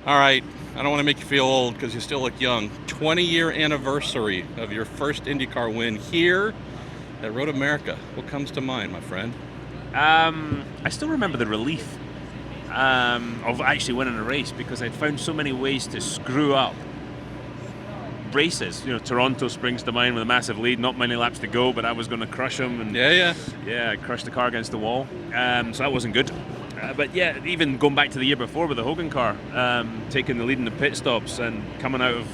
All right, I don't want to make you feel old because you still look young. 20-year anniversary of your first IndyCar win here at Road America. What comes to mind, my friend? I still remember the relief of actually winning a race, because I'd found so many ways to screw up races. Toronto springs to mind with a massive lead, not many laps to go, but I was going to crush them, and I crushed the car against the wall. So that wasn't good. But yeah, even going back to the year before with the Hogan car, taking the lead in the pit stops and coming out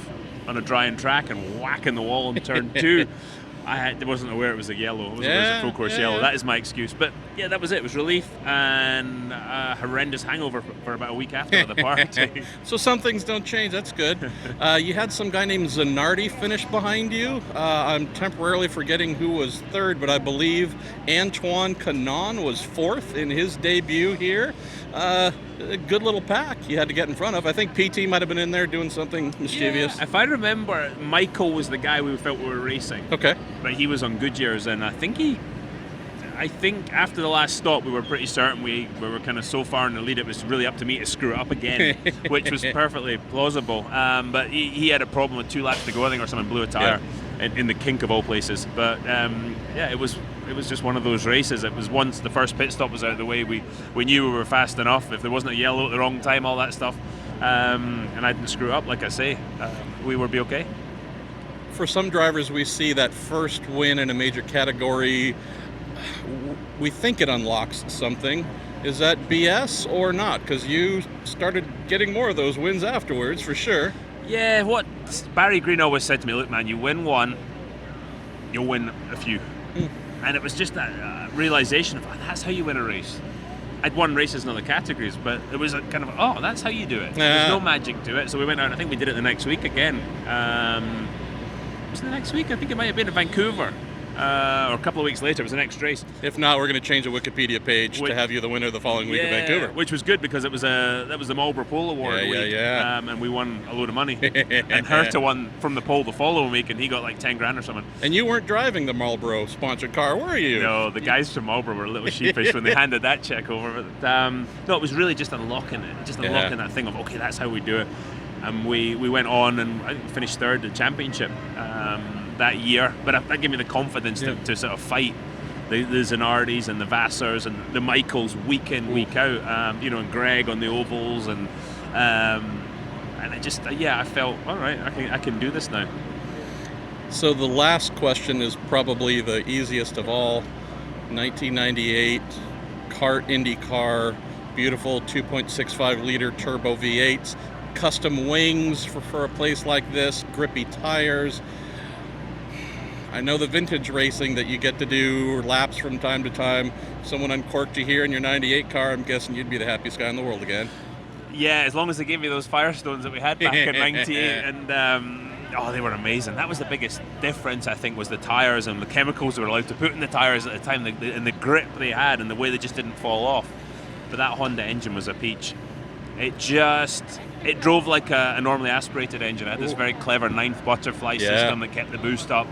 on a drying track and whacking the wall in turn 2. I wasn't aware it was a yellow. It was a full course yellow. That is my excuse. But yeah, that was it. It was relief and a horrendous hangover for about a week after the party. So some things don't change. That's good. You had some guy named Zanardi finish behind you. I'm temporarily forgetting who was third, but I believe Antoine Canon was fourth in his debut here. A good little pack you had to get in front of. I think PT might have been in there doing something mischievous. Yeah, if I remember, Michael was the guy we felt we were racing. Okay. But he was on Goodyear's, and I think after the last stop we were pretty certain we were kind of so far in the lead it was really up to me to screw it up again, which was perfectly plausible. But he had a problem with 2 laps to go, I think, or something, blew a tire in the kink of all places. But it was just one of those races. It was once the first pit stop was out of the way, we knew we were fast enough. If there wasn't a yellow at the wrong time, all that stuff, and I didn't screw up, like I say, we would be okay. For some drivers, we see that first win in a major category, we think it unlocks something. Is that BS or not? Because you started getting more of those wins afterwards, for sure. Yeah, what Barry Green always said to me, look man, you win one, you'll win a few. And it was just that realization of, that's how you win a race. I'd won races in other categories, but it was a kind of, that's how you do it. There's no magic to it. So we went out, I think we did it the next week again. Was it the next week? I think it might have been in Vancouver. Or a couple of weeks later, it was the next race. If not, we're going to change the Wikipedia page to have you the winner the following week in Vancouver. Which was good, because that was the Marlboro Pole Award week. And we won a load of money. And Herta won from the pole the following week, and he got like 10 grand or something. And you weren't driving the Marlboro sponsored car, were you? No, the guys from Marlboro were a little sheepish when they handed that check over. But, no, it was really just unlocking it. Just unlocking that thing of, okay, that's how we do it. And we went on, and I think we finished third in the championship that year. But that gave me the confidence to sort of fight the Zanardis and the Vassars and the Michaels week in, week out. And Greg on the ovals, and I just I felt, all right, I can do this now. So the last question is probably the easiest of all. 1998 kart IndyCar, beautiful 2.65 liter turbo V8s. Custom wings for a place like this, grippy tires. I know the vintage racing that you get to do laps from time to time. Someone uncorked you here in your 98 car, I'm guessing you'd be the happiest guy in the world again. Yeah, as long as they gave me those Firestones that we had back in 98. And they were amazing. That was the biggest difference, I think, was the tires and the chemicals they were allowed to put in the tires at the time, and the grip they had and the way they just didn't fall off. But that Honda engine was a peach. It drove like a normally aspirated engine. It had this very clever 9th butterfly system that kept the boost up,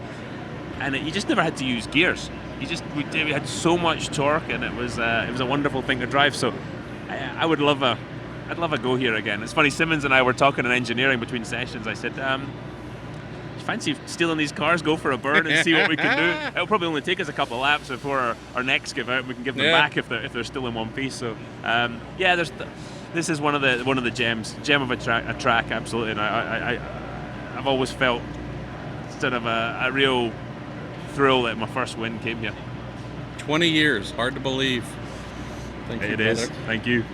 and you just never had to use gears. We had so much torque, and it was a wonderful thing to drive. So I'd love a go here again. It's funny, Simmons and I were talking in engineering between sessions. I said, fancy stealing these cars, go for a burn and see what we can do. It'll probably only take us a couple of laps before our necks give out, and we can give them back if they're still in one piece. So this is one of the gem of a track, absolutely. And I've always felt sort of a real thrill that my first win came here. 20 years, hard to believe. Thank you, it brother. is. Thank you.